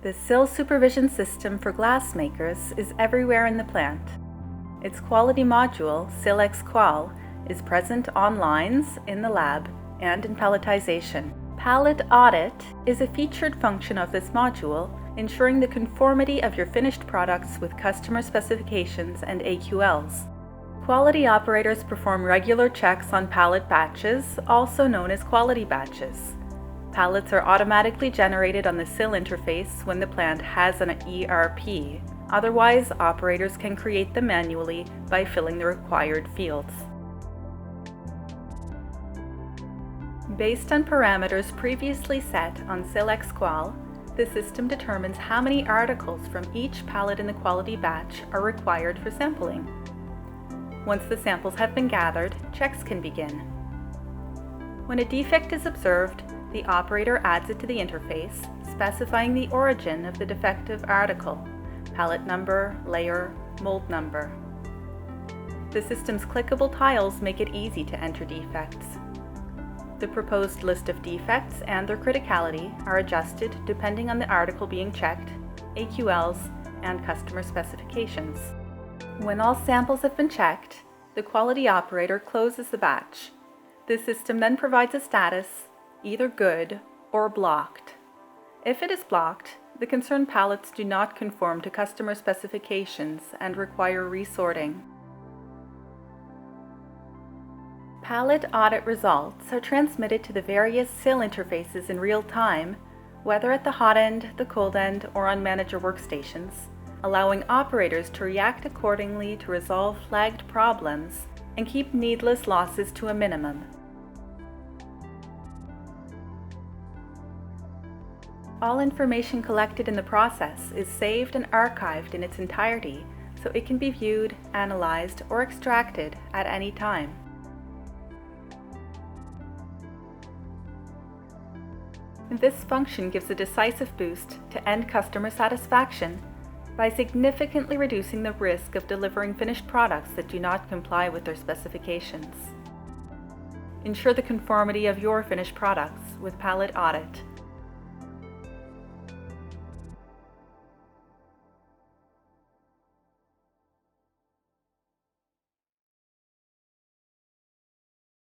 The SIL supervision system for glassmakers is everywhere in the plant. Its quality module, SIL-X-Qual, is present on lines, in the lab, and in palletization. Pallet audit is a featured function of this module, ensuring the conformity of your finished products with customer specifications and AQLs. Quality operators perform regular checks on pallet batches, also known as quality batches. Pallets are automatically generated on the SIL interface when the plant has an ERP. Otherwise, operators can create them manually by filling the required fields. Based on parameters previously set on SIL-X-Qual, the system determines how many articles from each pallet in the quality batch are required for sampling. Once the samples have been gathered, checks can begin. When a defect is observed, the operator adds it to the interface, specifying the origin of the defective article, pallet number, layer, mold number. The system's clickable tiles make it easy to enter defects. The proposed list of defects and their criticality are adjusted depending on the article being checked, AQLs, and customer specifications. When all samples have been checked, the quality operator closes the batch. The system then provides a status, either good or blocked. If it is blocked, the concerned pallets do not conform to customer specifications and require resorting. Pallet audit results are transmitted to the various SIL interfaces in real time, whether at the hot end, the cold end, or on manager workstations, allowing operators to react accordingly to resolve flagged problems and keep needless losses to a minimum. All information collected in the process is saved and archived in its entirety, so it can be viewed, analyzed, or extracted at any time. This function gives a decisive boost to end customer satisfaction by significantly reducing the risk of delivering finished products that do not comply with their specifications. Ensure the conformity of your finished products with Pallet Audit.